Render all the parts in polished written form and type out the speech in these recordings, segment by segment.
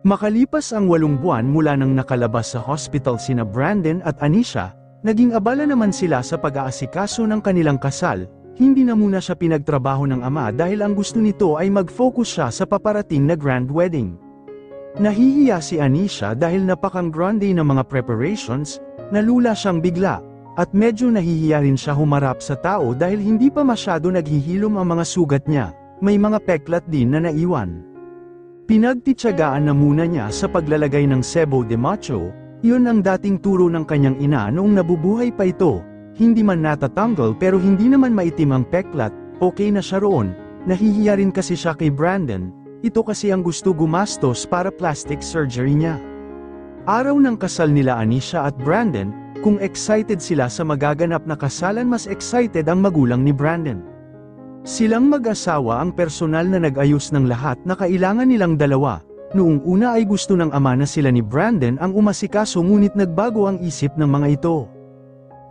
Makalipas ang 8 buwan mula nang nakalabas sa hospital sina Brandon at Anisha, naging abala naman sila sa pag-aasikaso ng kanilang kasal. Hindi na muna siya pinagtrabaho ng ama dahil ang gusto nito ay mag-focus siya sa paparating na grand wedding. Nahihiya si Anisha dahil napakang-grande ng mga preparations, nalula siyang bigla, at medyo nahihiya rin siya humarap sa tao dahil hindi pa masyado naghihilom ang mga sugat niya, may mga peklat din na naiwan. Pinagtityagaan na muna niya sa paglalagay ng sebo de macho, yun ang dating turo ng kanyang ina noong nabubuhay pa ito, hindi man natatanggal pero hindi naman maitim ang peklat, okay na siya roon, nahihiya rin kasi siya kay Brandon, ito kasi ang gusto gumastos para plastic surgery niya. Araw ng kasal nila Anisha at Brandon, kung excited sila sa magaganap na kasalan mas excited ang magulang ni Brandon. Silang mag-asawa ang personal na nag-ayos ng lahat na kailangan nilang dalawa. Noong una ay gusto ng ama na sila ni Brandon ang umasikaso ngunit nagbago ang isip ng mga ito.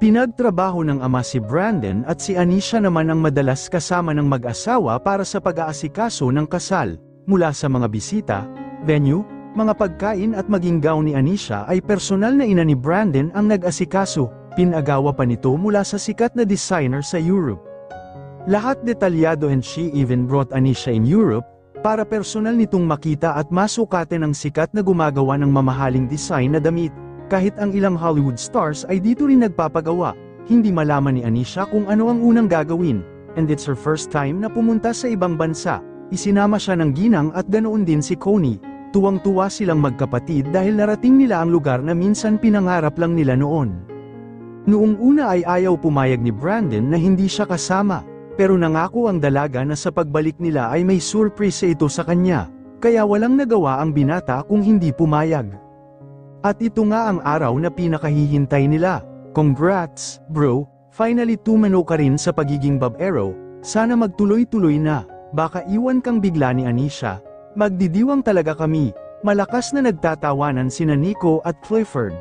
Pinagtrabaho ng ama si Brandon at si Anisha naman ang madalas kasama ng mag-asawa para sa pag-aasikaso ng kasal, mula sa mga bisita, venue, mga pagkain at maging gown ni Anisha ay personal na ina ni Brandon ang nag-asikaso, pinagawa pa nito mula sa sikat na designer sa Europe. Lahat detalyado and she even brought Anisha in Europe, para personal nitong makita at masukatin ang sikat na gumagawa ng mamahaling design na damit, kahit ang ilang Hollywood stars ay dito rin nagpapagawa, hindi malaman ni Anisha kung ano ang unang gagawin, and it's her first time na pumunta sa ibang bansa, isinama siya ng ginang at ganoon din si Connie, tuwang-tuwa silang magkapatid dahil narating nila ang lugar na minsan pinangarap lang nila noon. Noong una ay ayaw pumayag ni Brandon na hindi siya kasama, pero nangako ang dalaga na sa pagbalik nila ay may surprise ito sa kanya, kaya walang nagawa ang binata kung hindi pumayag. At ito nga ang araw na pinakahihintay nila. Congrats, bro, finally tumano ka rin sa pagiging babero, sana magtuloy-tuloy na, baka iwan kang bigla ni Anisha, magdidiwang talaga kami, malakas na nagtatawanan sina Nico at Clifford.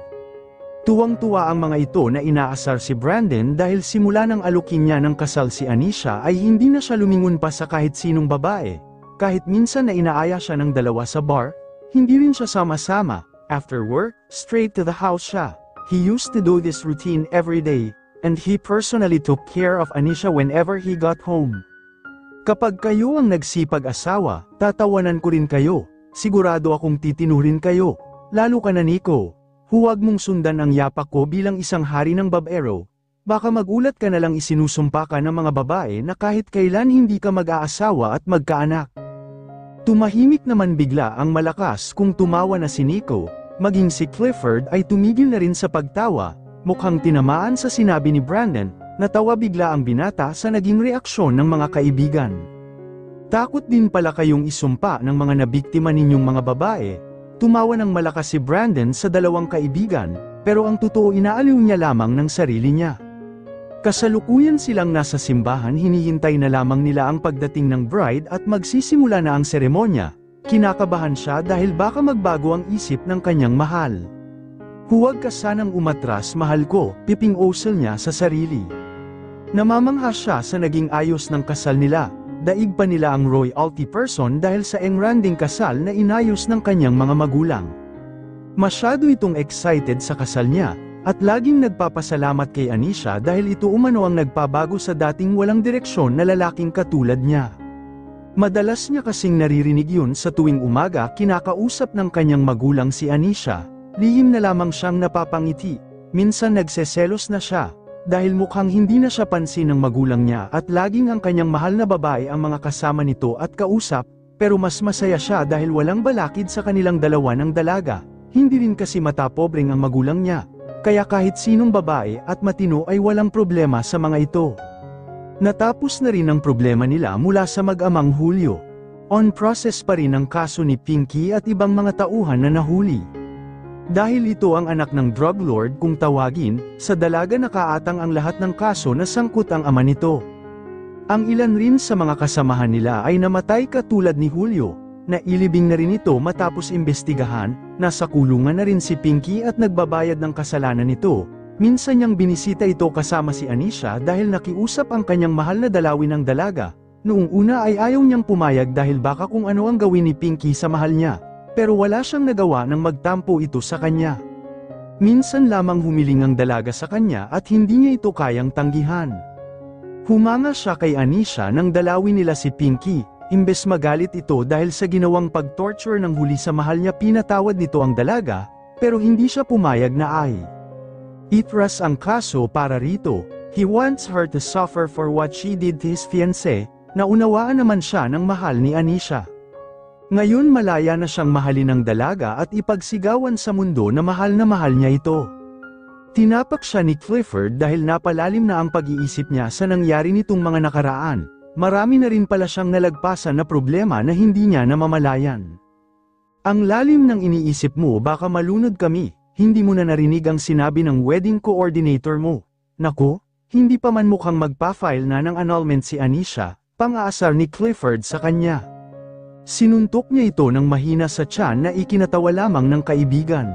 Tuwang-tuwa ang mga ito na inaasar si Brandon dahil simula nang alukin niya ng kasal si Anisha ay hindi na siya lumingon pa sa kahit sinong babae. Kahit minsan na inaaya siya ng dalawa sa bar, hindi rin siya sama-sama. After work, straight to the house siya. He used to do this routine every day, and he personally took care of Anisha whenever he got home. Kapag kayo ang nagsipag-asawa, tatawanan ko rin kayo. Sigurado akong titinurin kayo. Lalo ka na Nico. Huwag mong sundan ang yapak ko bilang isang hari ng babero. Baka magulat ka na lang isinusumpa ka ng mga babae na kahit kailan hindi ka mag-aasawa at magkaanak. Tumahimik naman bigla ang malakas kung tumawa na si Nico, maging si Clifford ay tumigil na rin sa pagtawa, mukhang tinamaan sa sinabi ni Brandon, natawa bigla ang binata sa naging reaksyon ng mga kaibigan. Takot din pala kayong isumpa ng mga nabiktima ninyong mga babae. Tumawa ng malakas si Brandon sa dalawang kaibigan, pero ang totoo inaaliw niya lamang ng sarili niya. Kasalukuyan silang nasa simbahan, hinihintay na lamang nila ang pagdating ng bride at magsisimula na ang seremonya. Kinakabahan siya dahil baka magbago ang isip ng kanyang mahal. Huwag ka sanang umatras mahal ko, piping-osel niya sa sarili. Namamangha siya sa naging ayos ng kasal nila. Daig pa nila ang royalty person dahil sa engranding kasal na inayos ng kanyang mga magulang. Masyado itong excited sa kasal niya, at laging nagpapasalamat kay Anisha dahil ito umano ang nagpabago sa dating walang direksyon na lalaking katulad niya. Madalas niya kasing naririnig yun sa tuwing umaga kinakausap ng kanyang magulang si Anisha, lihim na lamang siyang napapangiti, minsan nagseselos na siya. Dahil mukhang hindi na siya pansin ng magulang niya at laging ang kanyang mahal na babae ang mga kasama nito at kausap, pero mas masaya siya dahil walang balakid sa kanilang dalawa ng dalaga, hindi rin kasi matapobreng ang magulang niya, kaya kahit sinong babae at matino ay walang problema sa mga ito. Natapos na rin ang problema nila mula sa mag-amang Julio. On process pa rin ang kaso ni Pinky at ibang mga tauhan na nahuli. Dahil ito ang anak ng drug lord kung tawagin, sa dalaga nakaatang ang lahat ng kaso na sangkot ang ama nito. Ang ilan rin sa mga kasamahan nila ay namatay katulad ni Julio, na ilibing na rin ito matapos imbestigahan, nasa kulungan na rin si Pinky at nagbabayad ng kasalanan nito. Minsan niyang binisita ito kasama si Anisha dahil nakiusap ang kanyang mahal na dalawin ng dalaga. Noong una ay ayaw niyang pumayag dahil baka kung ano ang gawin ni Pinky sa mahal niya. pero wala siyang nagawa nang magtampo ito sa kanya. Minsan lamang humiling ang dalaga sa kanya at hindi niya ito kayang tanggihan. Humanga siya kay Anisha nang dalawin nila si Pinky. Imbes magalit ito dahil sa ginawang pag-torture ng huli sa mahal niya, pinatawad nito ang dalaga, pero hindi siya pumayag na ay itras ang kaso para rito. He wants her to suffer for what she did to his fiancé. Naunawaan naman siya ng mahal ni Anisha. Ngayon malaya na siyang mahalin ng dalaga at ipagsigawan sa mundo na mahal niya ito. Tinapak siya ni Clifford dahil napalalim na ang pag-iisip niya sa nangyari nitong mga nakaraan. Marami na rin pala siyang nalagpasan na problema na hindi niya namamalayan. Ang lalim ng iniisip mo, baka malunod kami, hindi mo na narinig ang sinabi ng wedding coordinator mo. Naku, hindi pa man mukhang magpa-file na ng annulment si Anisha, pang-aasar ni Clifford sa kanya. Sinuntok niya ito ng mahina sa tiyan na ikinatawa lamang ng kaibigan.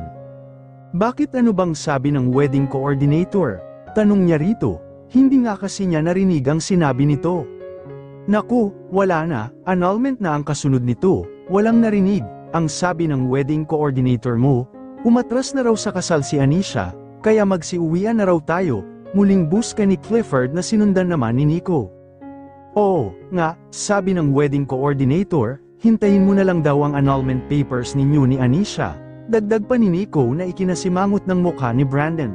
Bakit, ano bang sabi ng wedding coordinator? Tanong niya rito, hindi nga kasi niya narinig ang sinabi nito. Naku, wala na, annulment na ang kasunod nito, walang narinig, ang sabi ng wedding coordinator mo. Umatras na raw sa kasal si Anisha, kaya magsiuwian na raw tayo, muling buska ni Clifford na sinundan naman ni Nico. Oo, nga, sabi ng wedding coordinator, hintayin mo na lang daw ang annulment papers ninyo ni Anisha, dagdag pa ni Nico na ikinasimangot ng mukha ni Brandon.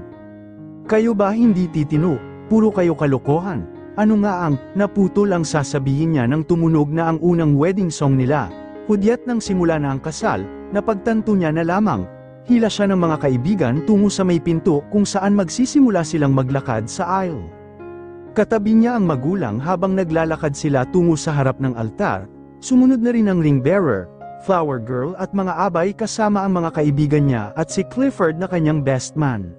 Kayo ba hindi titino, puro kayo kalokohan? Ano nga ang naputol ang sasabihin niya nang tumunog na ang unang wedding song nila? Hudyat nang simula na ang kasal, napagtanto niya na lamang. Hila siya ng mga kaibigan tungo sa may pinto kung saan magsisimula silang maglakad sa aisle. Katabi niya ang magulang habang naglalakad sila tungo sa harap ng altar. Sumunod na rin ang ring bearer, flower girl at mga abay kasama ang mga kaibigan niya at si Clifford na kanyang best man.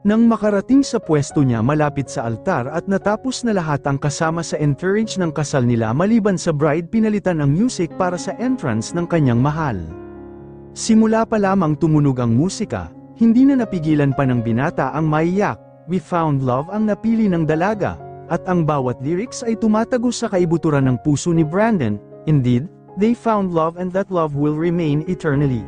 Nang makarating sa pwesto niya malapit sa altar at natapos na lahat ang kasama sa entourage ng kasal nila maliban sa bride, pinalitan ang music para sa entrance ng kanyang mahal. Simula pa lamang tumunog ang musika, hindi na napigilan pa ng binata ang maiyak. We found love ang napili ng dalaga, at ang bawat lyrics ay tumatagos sa kaibuturan ng puso ni Brandon. Indeed, they found love and that love will remain eternally.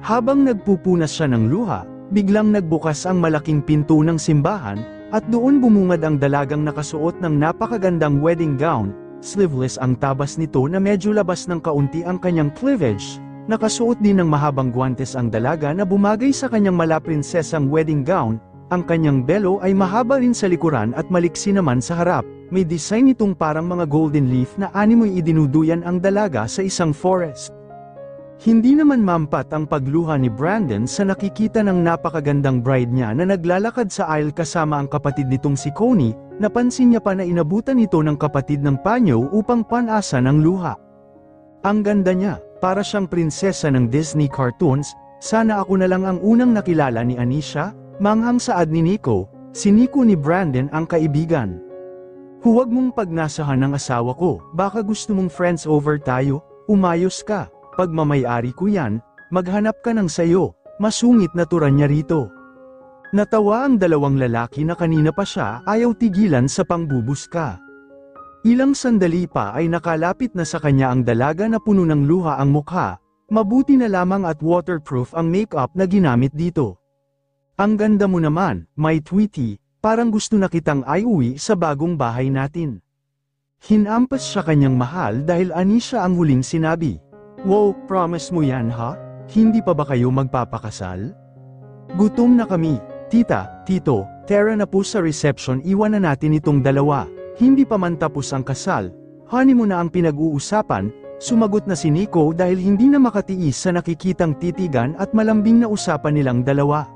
Habang nagpupunas siya ng luha, biglang nagbukas ang malaking pinto ng simbahan, at doon bumungad ang dalagang nakasuot ng napakagandang wedding gown, sleeveless ang tabas nito na medyo labas ng kaunti ang kanyang cleavage. Nakasuot din ng mahabang guwantes ang dalaga na bumagay sa kanyang malaprinsesang wedding gown, ang kanyang belo ay mahaba rin sa likuran at maliksi naman sa harap, may design itong parang mga golden leaf na animoy idinuduyan ang dalaga sa isang forest. Hindi naman mampat ang pagluha ni Brandon sa nakikita ng napakagandang bride niya na naglalakad sa aisle kasama ang kapatid nitong si Connie. Napansin niya pa na inabutan ito ng kapatid ng panyo upang panasa ng luha. Ang ganda niya, para siyang prinsesa ng Disney cartoons. Sana ako na lang ang unang nakilala ni Anisha, manghang saad ni Nico. Si Nico ni Brandon ang kaibigan. Huwag mong pagnasahan ng asawa ko, baka gusto mong friends over tayo, umayos ka. Pagmamayari ko yan, maghanap ka ng sayo, masungit na turan niya rito. Natawa ang dalawang lalaki na kanina pa siya ayaw tigilan sa pangbubuska. Ilang sandali pa ay nakalapit na sa kanya ang dalaga na puno ng luha ang mukha, mabuti na lamang at waterproof ang makeup na ginamit dito. Ang ganda mo naman, my Tweety, parang gusto na kitang iuwi sa bagong bahay natin. Hinampas siya kanyang mahal dahil Anisha ang huling sinabi. Wow, promise mo yan ha? Hindi pa ba kayo magpapakasal? Gutom na kami, tita, tito, tara na po sa reception, iwan na natin itong dalawa. Hindi pa man tapos ang kasal. Honeymoon na ang pinag-uusapan, sumagot na si Nico dahil hindi na makatiis sa nakikitang titigan at malambing na usapan nilang dalawa.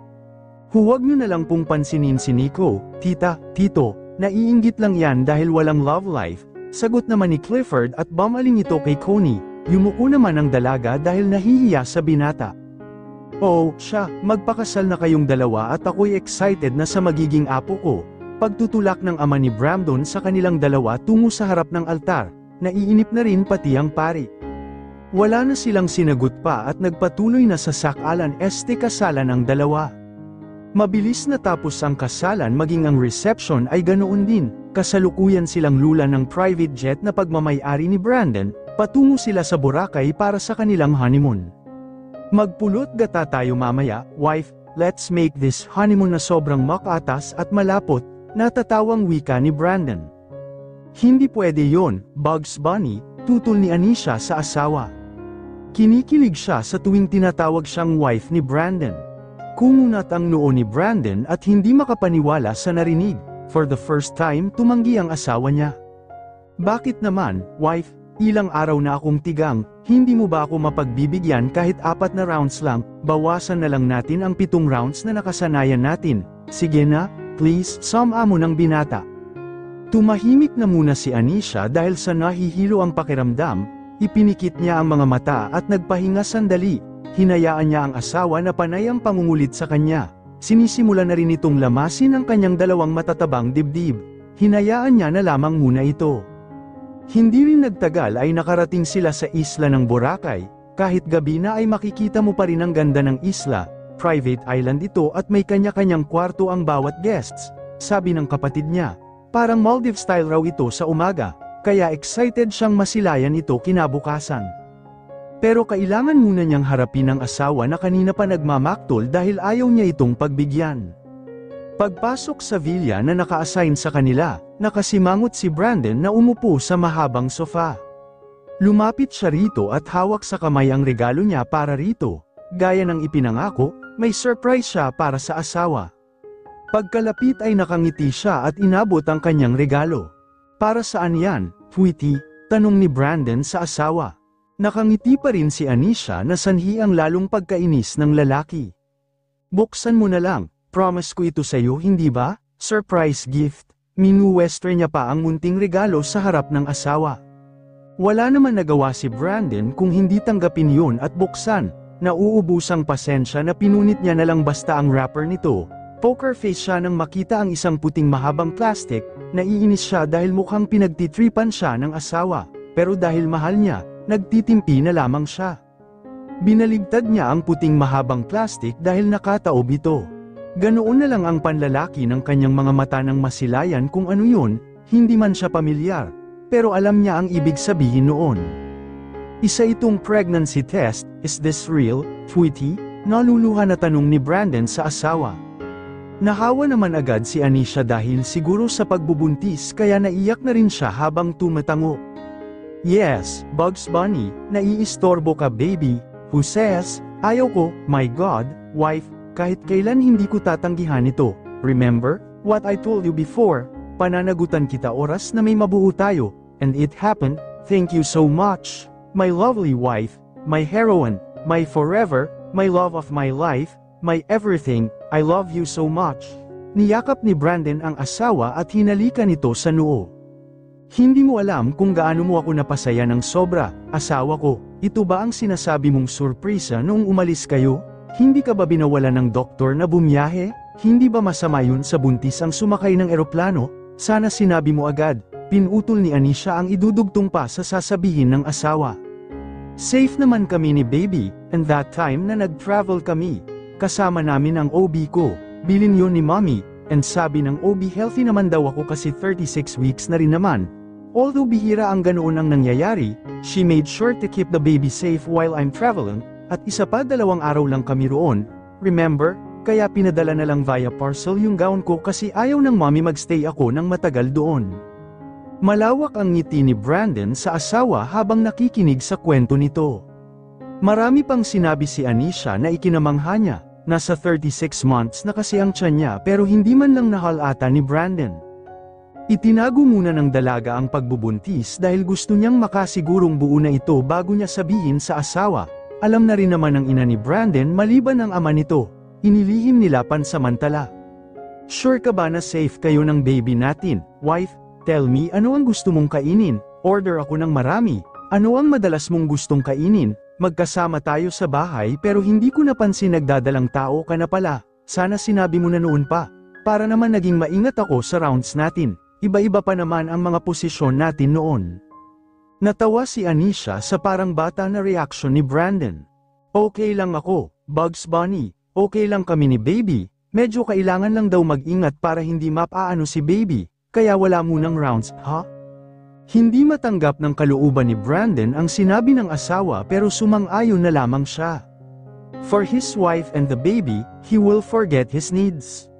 Huwag nyo na lang pong pansinin si Nico, tita, tito, naiinggit lang yan dahil walang love life, sagot naman ni Clifford at bumaling ito kay Connie. Yumuko naman ang dalaga dahil nahihiya sa binata. Oh, siya, magpakasal na kayong dalawa at ako'y excited na sa magiging apo ko. Pagtutulak ng ama ni Brandon sa kanilang dalawa tungo sa harap ng altar, naiinip na rin pati ang pari. Wala na silang sinagot pa at nagpatuloy na sa sakalan kasalan ang dalawa. Mabilis na tapos ang kasalan, maging ang reception ay ganoon din. Kasalukuyan silang lula ng private jet na pagmamay-ari ni Brandon. Patungo sila sa Boracay para sa kanilang honeymoon. Magpulot gata tayo mamaya, wife, let's make this honeymoon na sobrang makatas at malapot, natatawang wika ni Brandon. Hindi pwede yon, Bugs Bunny, tutol ni Anisha sa asawa. Kinikilig siya sa tuwing tinatawag siyang wife ni Brandon. Kumunat ang noo ni Brandon at hindi makapaniwala sa narinig. For the first time tumanggi ang asawa niya. Bakit naman, wife, ilang araw na akong tigang, hindi mo ba ako mapagbibigyan kahit 4 na rounds lang, bawasan na lang natin ang 7 rounds na nakasanayan natin, sige na, please, sama mo ng binata. Tumahimik na muna si Anisha dahil sa nahihilo ang pakiramdam, ipinikit niya ang mga mata at nagpahinga sandali, hinayaan niya ang asawa na panay ang pangungulit sa kanya. Sinisimula na rin itong lamasin ang kanyang dalawang matatabang dibdib. Hinayaan niya na lamang muna ito. Hindi rin nagtagal ay nakarating sila sa isla ng Boracay. Kahit gabi na ay makikita mo pa rin ang ganda ng isla. Private island ito at may kanya-kanyang kwarto ang bawat guests. Sabi ng kapatid niya, parang Maldives style raw ito sa umaga, kaya excited siyang masilayan ito kinabukasan. Pero kailangan muna niyang harapin ang asawa na kanina pa nagmamaktol dahil ayaw niya itong pagbigyan. Pagpasok sa villa na naka-assign sa kanila, nakasimangot si Brandon na umupo sa mahabang sofa. Lumapit siya rito at hawak sa kamay ang regalo niya para rito. Gaya ng ipinangako, may surprise siya para sa asawa. Pagkalapit ay nakangiti siya at inabot ang kanyang regalo. Para saan yan, Tweety? Tanong ni Brandon sa asawa. Nakangiti pa rin si Anisha na sanhi ang lalong pagkainis ng lalaki. Buksan mo na lang, promise ko ito sa'yo hindi ba? Surprise gift. Minuwestern niya pa ang munting regalo sa harap ng asawa. Wala naman nagawa si Brandon kung hindi tanggapin yun at buksan. Nauubusang pasensya na pinunit niya na lang basta ang wrapper nito. Poker face siya nang makita ang isang puting mahabang plastic, naiinis siya dahil mukhang pinagtitripan siya ng asawa, pero dahil mahal niya, nagtitimpi na lamang siya. Binaligtad niya ang puting mahabang plastic dahil nakataob ito. Ganoon na lang ang panlalaki ng kanyang mga mata nang masilayan kung ano yun, hindi man siya pamilyar, pero alam niya ang ibig sabihin noon. Isa itong pregnancy test, is this real, Tweety? Naluluha na tanong ni Brandon sa asawa. Nahawa naman agad si Anisha dahil siguro sa pagbubuntis kaya naiyak na rin siya habang tumatango. Yes, Bugs Bunny, naiistorbo ka baby, who says, ayaw ko, my God, wife, kahit kailan hindi ko tatanggihan ito, remember, what I told you before, pananagutan kita oras na may mabuo tayo, and it happened, thank you so much, my lovely wife, my heroine, my forever, my love of my life, my everything, I love you so much. Niyakap ni Brandon ang asawa at hinalikan ito sa noo. Hindi mo alam kung gaano mo ako napasaya ng sobra, asawa ko, ito ba ang sinasabi mong surpresa noong umalis kayo? Hindi ka ba binawalan ng doktor na bumiyahe? Hindi ba masama yun sa buntis ang sumakay ng eroplano? Sana sinabi mo agad, pinutol ni Anisha ang idudugtong pa sa sasabihin ng asawa. Safe naman kami ni baby, and that time na nag-travel kami. Kasama namin ang OB ko, bilin yun ni mommy, and sabi ng OB healthy naman daw ako kasi 36 weeks na rin naman. Although bihira ang ganoon ang nangyayari, she made sure to keep the baby safe while I'm traveling, at isa pa 2 araw lang kami roon, remember, kaya pinadala na lang via parcel yung gown ko kasi ayaw ng mommy magstay ako ng matagal doon. Malawak ang ngiti ni Brandon sa asawa habang nakikinig sa kwento nito. Marami pang sinabi si Anisha na ikinamangha niya, nasa 36 months na kasi ang tiyan niya pero hindi man lang nahalata ni Brandon. Itinago muna ng dalaga ang pagbubuntis dahil gusto niyang makasigurong buo na ito bago niya sabihin sa asawa. Alam na rin naman ng ina ni Brandon maliban ang ama nito, inilihim nila pansamantala. Sure ka ba na safe kayo ng baby natin, wife? Tell me ano ang gusto mong kainin, order ako ng marami. Ano ang madalas mong gustong kainin? Magkasama tayo sa bahay pero hindi ko napansin nagdadalang tao ka na pala, sana sinabi mo na noon pa, para naman naging maingat ako sa rounds natin. Iba-iba pa naman ang mga posisyon natin noon. Natawa si Anisha sa parang bata na reaction ni Brandon. Okay lang ako, Bugs Bunny, okay lang kami ni baby, medyo kailangan lang daw mag-ingat para hindi mapaano si baby, kaya wala munang rounds, ha? Hindi matanggap ng kalooban ni Brandon ang sinabi ng asawa pero sumang-ayon na lamang siya. For his wife and the baby, he will forget his needs.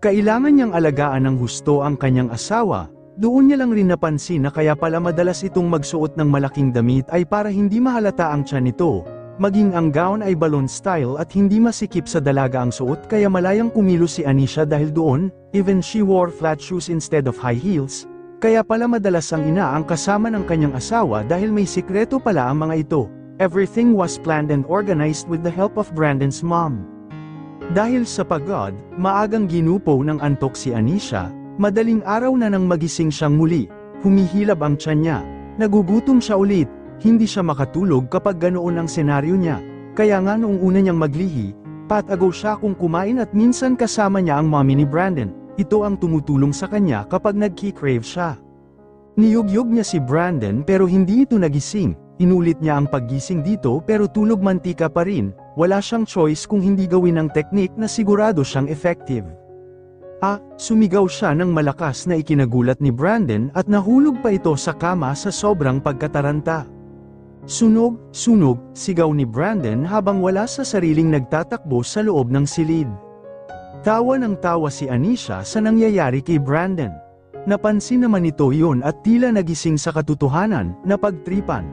Kailangan niyang alagaan ng husto ang kanyang asawa. Doon niya lang rin napansin na kaya pala madalas itong magsuot ng malaking damit ay para hindi mahalata ang tiyan nito. Maging ang gown ay balloon style at hindi masikip sa dalaga ang suot kaya malayang kumilos si Anisha dahil doon. Even she wore flat shoes instead of high heels. Kaya pala madalas ang ina ang kasama ng kanyang asawa dahil may sikreto pala ang mga ito. Everything was planned and organized with the help of Brandon's mom. Dahil sa pagod, maagang ginupo ng antok si Anisha. Madaling araw na nang magising siyang muli, humihilab ang tiyan niya, nagugutom siya ulit, hindi siya makatulog kapag ganoon ang senaryo niya, kaya nga noong una niyang maglihi, patago siya kung kumain at minsan kasama niya ang mommy ni Brandon, ito ang tumutulong sa kanya kapag nagki-crave siya. Niyugyug niya si Brandon pero hindi ito nagising, inulit niya ang paggising dito pero tulog mantika pa rin, wala siyang choice kung hindi gawin ang teknik na sigurado siyang effective. Sumigaw siya ng malakas na ikinagulat ni Brandon at nahulog pa ito sa kama sa sobrang pagkataranta. Sunog, sunog, sigaw ni Brandon habang wala sa sariling nagtatakbo sa loob ng silid. Tawa ng tawa si Anisha sa nangyayari kay Brandon. Napansin naman ito yun at tila nagising sa katotohanan, napagtripan.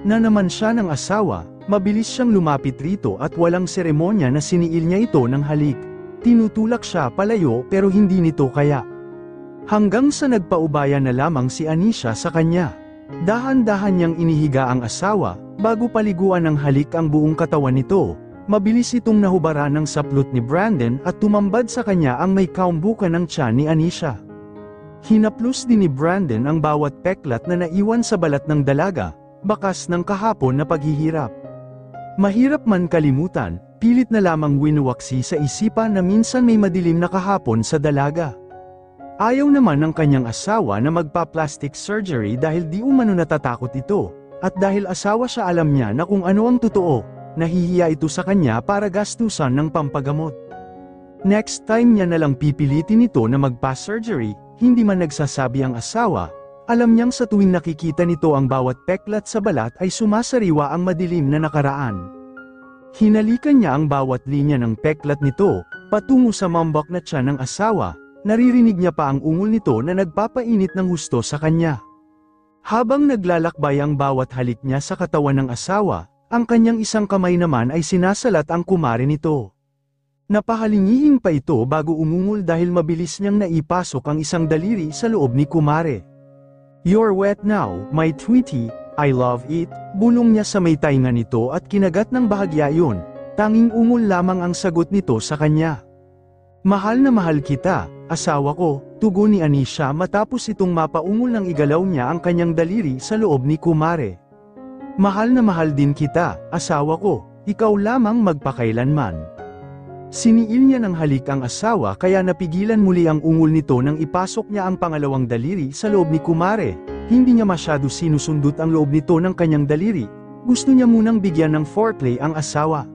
Na naman siya ng asawa, mabilis siyang lumapit rito at walang seremonya na siniil niya ito ng halik. Tinutulak siya palayo pero hindi nito kaya. Hanggang sa nagpaubaya na lamang si Anisha sa kanya. Dahan-dahan niyang inihiga ang asawa, bago paliguan ng halik ang buong katawan nito. Mabilis itong nahubaran ng saplot ni Brandon at tumambad sa kanya ang may kaumbukan ng tiyan ni Anisha. Hinaplos din ni Brandon ang bawat peklat na naiwan sa balat ng dalaga, bakas ng kahapon na paghihirap. Mahirap man kalimutan, pilit na lamang winuwaksi sa isipan na minsan may madilim na kahapon sa dalaga. Ayaw naman ng kanyang asawa na magpa-plastic surgery dahil di umano natatakot ito, at dahil asawa siya alam niya na kung ano ang totoo, nahihiya ito sa kanya para gastusan ng pampagamot. Next time niya nalang pipilitin ito na magpa-surgery, hindi man nagsasabi ang asawa, alam niyang sa tuwing nakikita nito ang bawat peklat sa balat ay sumasariwa ang madilim na nakaraan. Hinalikan niya ang bawat linya ng peklat nito, patungo sa mambak na tiyan ng asawa, naririnig niya pa ang ungol nito na nagpapainit ng husto sa kanya. Habang naglalakbay ang bawat halik niya sa katawan ng asawa, ang kanyang isang kamay naman ay sinasalat ang kumare nito. Napahalingihing pa ito bago umungol dahil mabilis niyang naipasok ang isang daliri sa loob ni kumare. "You're wet now, my Tweety, I love it," bulong niya sa may tainga nito at kinagat ng bahagya yun, tanging ungol lamang ang sagot nito sa kanya. "Mahal na mahal kita, asawa ko," tugon ni Anisha matapos itong mapaungol ng igalaw niya ang kanyang daliri sa loob ni kumare. "Mahal na mahal din kita, asawa ko, ikaw lamang magpakailanman." Siniil niya ng halik ang asawa kaya napigilan muli ang ungol nito nang ipasok niya ang pangalawang daliri sa loob ni kumare. Hindi niya masyado sinusundot ang loob nito ng kanyang daliri, gusto niya munang bigyan ng foreplay ang asawa.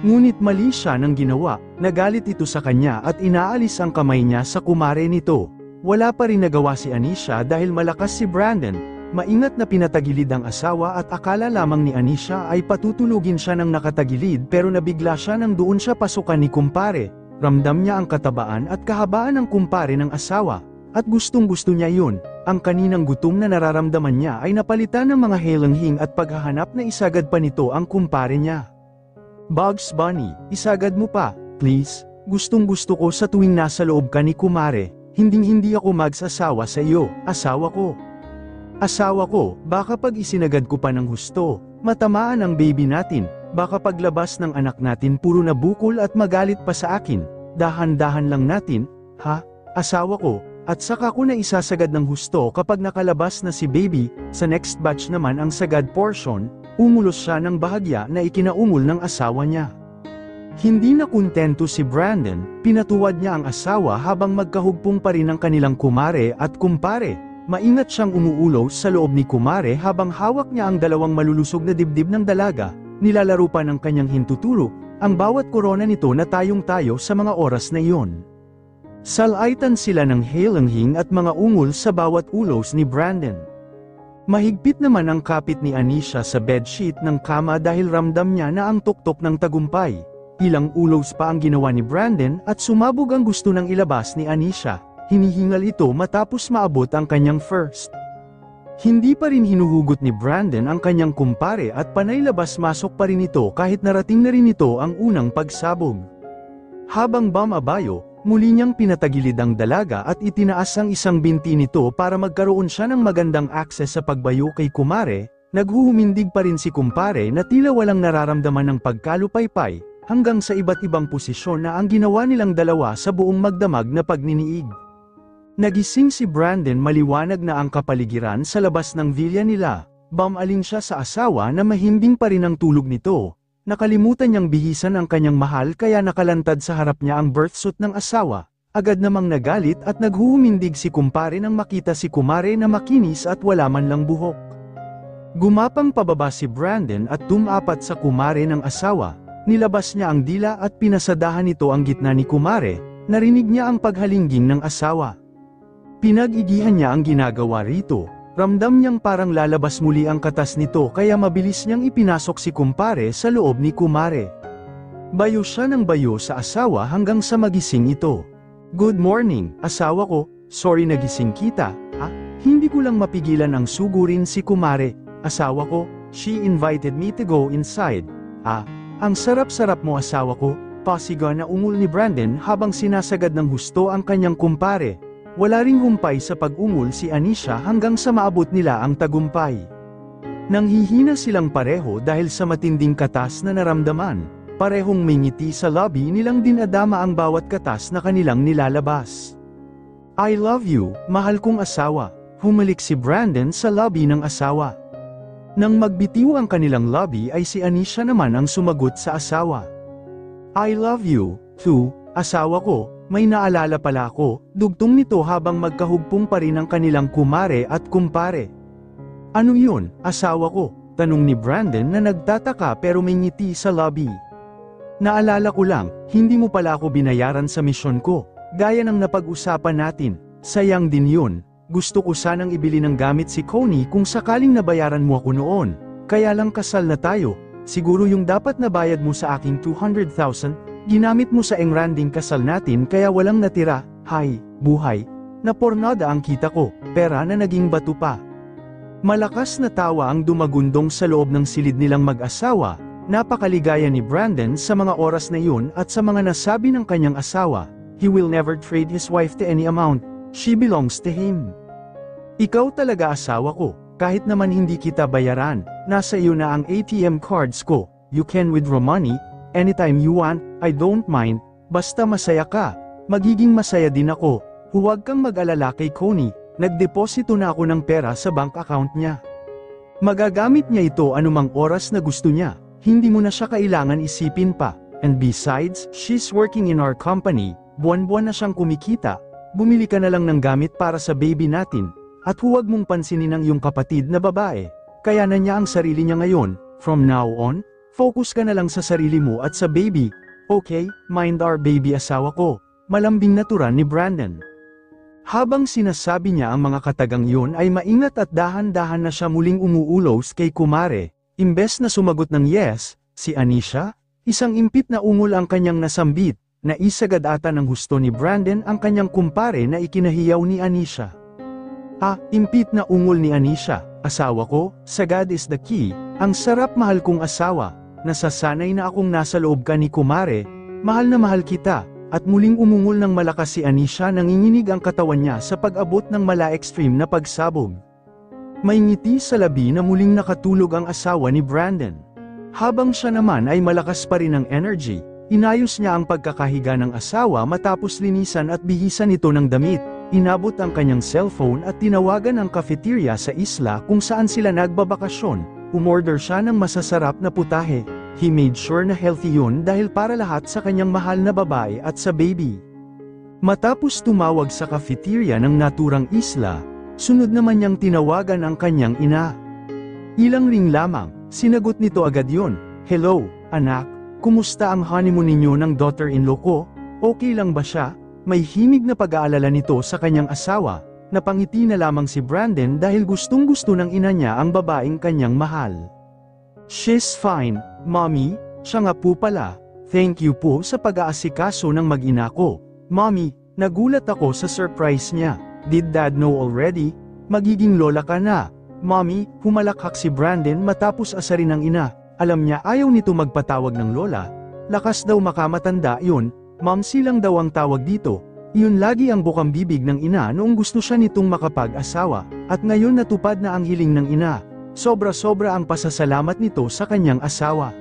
Ngunit mali siya ng ginawa, nagalit ito sa kanya at inaalis ang kamay niya sa kumare nito. Wala pa rin nagawa si Anisha dahil malakas si Brandon. Maingat na pinatagilid ang asawa at akala lamang ni Anisha ay patutulugin siya ng nakatagilid pero nabigla siya nang doon siya pasukan ni kumpare. Ramdam niya ang katabaan at kahabaan ng kumpare ng asawa, at gustong-gusto niya yun. Ang kaninang gutom na nararamdaman niya ay napalitan ng mga helanghing at paghahanap na isagad pa nito ang kumpare niya. "Bugs Bunny, isagad mo pa, please. Gustong-gusto ko sa tuwing nasa loob ka ni kumare, hinding-hindi ako magsasawa sa iyo, asawa ko. Asawa ko, baka pag isinagad ko pa ng husto, matamaan ang baby natin, baka paglabas ng anak natin puro na bukol at magalit pa sa akin, dahan-dahan lang natin, ha, asawa ko, at saka ko na isasagad ng husto kapag nakalabas na si baby." Sa next batch naman ang sagad portion, umulos siya ng bahagya na ikinaungol ng asawa niya. Hindi na kontento si Brandon, pinatuwad niya ang asawa habang magkahugpong pa rin ang kanilang kumare at kumpare. Maingat siyang umuulo sa loob ni kumare habang hawak niya ang dalawang malulusog na dibdib ng dalaga, nilalaro pa ng kanyang hintuturo, ang bawat korona nito na tayong-tayo sa mga oras na iyon. Salaitan sila ng helanghing at mga ungol sa bawat ulos ni Brandon. Mahigpit naman ang kapit ni Anisha sa bedsheet ng kama dahil ramdam niya na ang tuktok ng tagumpay. Ilang ulos pa ang ginawa ni Brandon at sumabog ang gusto ng ilabas ni Anisha. Hinihingal ito matapos maabot ang kanyang first. Hindi pa rin hinuhugot ni Brandon ang kanyang kumpare at panay labas-masok pa rin ito kahit narating na rin ito ang unang pagsabog. Habang bumabayo, muli niyang pinatagilid ang dalaga at itinaas ang isang binti nito para magkaroon siya ng magandang akses sa pagbayo kay kumare. Naghuhumindig pa rin si kumpare na tila walang nararamdaman ng pagkalupaypay, hanggang sa iba't ibang posisyon na ang ginawa nilang dalawa sa buong magdamag na pagniniig. Nagising si Brandon maliwanag na ang kapaligiran sa labas ng villa nila. Bumaling siya sa asawa na mahimbing pa rin ang tulog nito. Nakalimutan niyang bihisan ang kanyang mahal kaya nakalantad sa harap niya ang birthsuit ng asawa. Agad namang nagalit at naghuhumindig si kumpare nang makita si kumare na makinis at wala man lang buhok. Gumapang pababa si Brandon at tumapat sa kumare ng asawa. Nilabas niya ang dila at pinasadahan nito ang gitna ni kumare. Narinig niya ang paghalingging ng asawa. Pinag-igihan niya ang ginagawa rito. Ramdam niyang parang lalabas muli ang katas nito kaya mabilis niyang ipinasok si kumpare sa loob ni kumare. Bayo siya ng bayo sa asawa hanggang sa magising ito. "Good morning, asawa ko, sorry nagising kita, ha? Hindi ko lang mapigilan ang sugurin si kumare, asawa ko, she invited me to go inside. Ang sarap-sarap mo asawa ko," pasiga na ungol ni Brandon habang sinasagad ng husto ang kanyang kumpare. Wala ring humpay sa pag-ungol si Anisha hanggang sa maabot nila ang tagumpay. Nanghihina silang pareho dahil sa matinding katas na naramdaman. Parehong may ngiti sa lobby nilang dinadama ang bawat katas na kanilang nilalabas. "I love you, mahal kong asawa," humalik si Brandon sa lobby ng asawa. Nang magbitiw ang kanilang lobby ay si Anisha naman ang sumagot sa asawa. "I love you, too, asawa ko. May naalala pala ako," dugtong nito habang magkahugpong pa rin ang kanilang kumare at kumpare. "Ano yun, asawa ko?" tanong ni Brandon na nagtataka pero may ngiti sa lobby. "Naalala ko lang, hindi mo pala ako binayaran sa misyon ko, gaya ng napag-usapan natin. Sayang din yun, gusto ko sanang ibili ng gamit si Connie kung sakaling nabayaran mo ako noon. Kaya lang kasal na tayo, siguro yung dapat na bayad mo sa aking 200,000, ginamit mo sa engranding kasal natin kaya walang natira. Hay, buhay, na pornada ang kita ko, pera na naging bato pa." Malakas na tawa ang dumagundong sa loob ng silid nilang mag-asawa. Napakaligaya ni Brandon sa mga oras na yun at sa mga nasabi ng kanyang asawa. He will never trade his wife to any amount, she belongs to him. "Ikaw talaga asawa ko, kahit naman hindi kita bayaran, nasa iyo na ang ATM cards ko, you can withdraw money anytime you want, I don't mind, basta masaya ka, magiging masaya din ako. Huwag kang mag-alala kay Connie, nagdeposito na ako ng pera sa bank account niya. Magagamit niya ito anumang oras na gusto niya, hindi mo na siya kailangan isipin pa, and besides, she's working in our company, buwan-buwan na siyang kumikita, bumili ka na lang ng gamit para sa baby natin, at huwag mong pansinin ang iyong kapatid na babae, kaya na niya ang sarili niya ngayon, from now on, focus ka na lang sa sarili mo at sa baby, okay, mind our baby asawa ko," malambing na turan ni Brandon. Habang sinasabi niya ang mga katagang yun ay maingat at dahan-dahan na siya muling umuulos kay kumare. Imbes na sumagot ng yes, si Anisha, isang impit na ungol ang kanyang nasambit, na isagad ata ng husto ni Brandon ang kanyang kumpare na ikinahiyaw ni Anisha. Impit na ungol ni Anisha, asawa ko, sagad is the key, ang sarap mahal kong asawa. Nasasanay na akong nasa loob ka ni kumare, mahal na mahal kita, at muling umungol ng malakas si Anisha, nanginginig ang katawan niya sa pag-abot ng mala-extreme na pagsabog. May ngiti sa labi na muling nakatulog ang asawa ni Brandon. Habang siya naman ay malakas pa rin ang energy, inayos niya ang pagkakahiga ng asawa matapos linisan at bihisan ito ng damit, inabot ang kanyang cellphone at tinawagan ang cafeteria sa isla kung saan sila nagbabakasyon. Umorder siya ng masasarap na putahe. He made sure na healthy yun dahil para lahat sa kanyang mahal na babae at sa baby. Matapos tumawag sa cafeteria ng naturang isla, sunod naman niyang tinawagan ang kanyang ina. Ilang ring lamang, sinagot nito agad yun. "Hello, anak, kumusta ang honeymoon ninyo ng daughter-in-law ko? Okay lang ba siya?" May himig na pag-aalala nito sa kanyang asawa. Napangiti na lamang si Brandon dahil gustong-gusto ng ina niya ang babaeng kanyang mahal. "She's fine, Mommy, siya nga po pala. Thank you po sa pag-aasikaso ng mag-ina ko. Mommy, nagulat ako sa surprise niya. Did Dad know already? Magiging lola ka na." "Mommy," humalakhak si Brandon matapos asarin ng ina. Alam niya ayaw nito magpatawag ng lola. Lakas daw makamatanda yun, Mom silang daw ang tawag dito. Iyon lagi ang bukang bibig ng ina noong gusto siya nitong makapag-asawa, at ngayon natupad na ang hiling ng ina. Sobra-sobra ang pasasalamat nito sa kanyang asawa.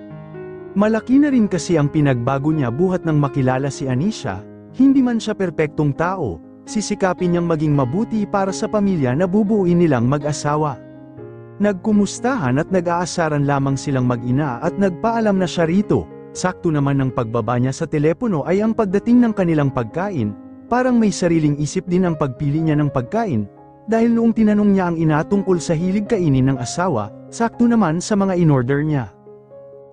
Malaki na rin kasi ang pinagbago niya buhat nang makilala si Anisha. Hindi man siya perpektong tao, sisikapin niyang maging mabuti para sa pamilya na bubuuin nilang mag-asawa. Nagkumustahan at nag-aasaran lamang silang mag-ina at nagpaalam na siya rito. Sakto naman ng pagbaba niya sa telepono ay ang pagdating ng kanilang pagkain. Parang may sariling isip din ang pagpili niya ng pagkain, dahil noong tinanong niya ang ina tungkol sa hilig kainin ng asawa, sakto naman sa mga in-order niya.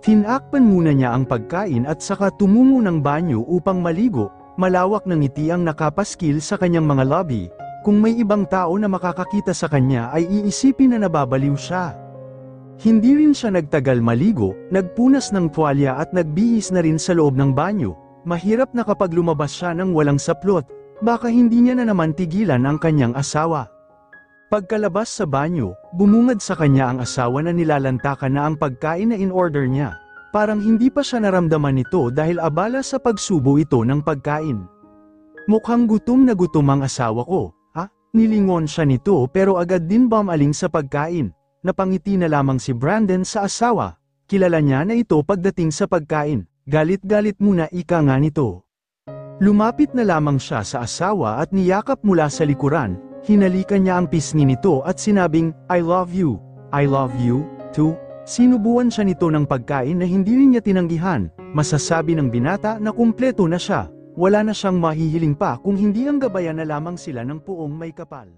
Tinakpan muna niya ang pagkain at saka tumungo ng banyo upang maligo. Malawak ng ngiti ang nakapaskil sa kanyang mga labi. Kung may ibang tao na makakakita sa kanya ay iisipin na nababaliw siya. Hindi rin siya nagtagal maligo, nagpunas ng tuwalya at nagbihis na rin sa loob ng banyo. Mahirap na kapag lumabas siya ng walang saplot, baka hindi niya na naman tigilan ang kanyang asawa. Pagkalabas sa banyo, bumungad sa kanya ang asawa na nilalantakan na ang pagkain na in-order niya. Parang hindi pa siya naramdaman nito dahil abala sa pagsubo ito ng pagkain. "Mukhang gutom na gutom ang asawa ko, ha?" Nilingon siya nito pero agad din bumaling sa pagkain. Napangiti na lamang si Brandon sa asawa. Kilala niya na ito pagdating sa pagkain. Galit-galit muna ika nga nito. Lumapit na lamang siya sa asawa at niyakap mula sa likuran. Hinalikan niya ang pisngi nito at sinabing, "I love you. I love you, too." Sinubuan siya nito ng pagkain na hindi rin niya tinanggihan. Masasabi ng binata na kumpleto na siya. Wala na siyang mahihiling pa kung hindi ang gabayan na lamang sila ng puong may kapal.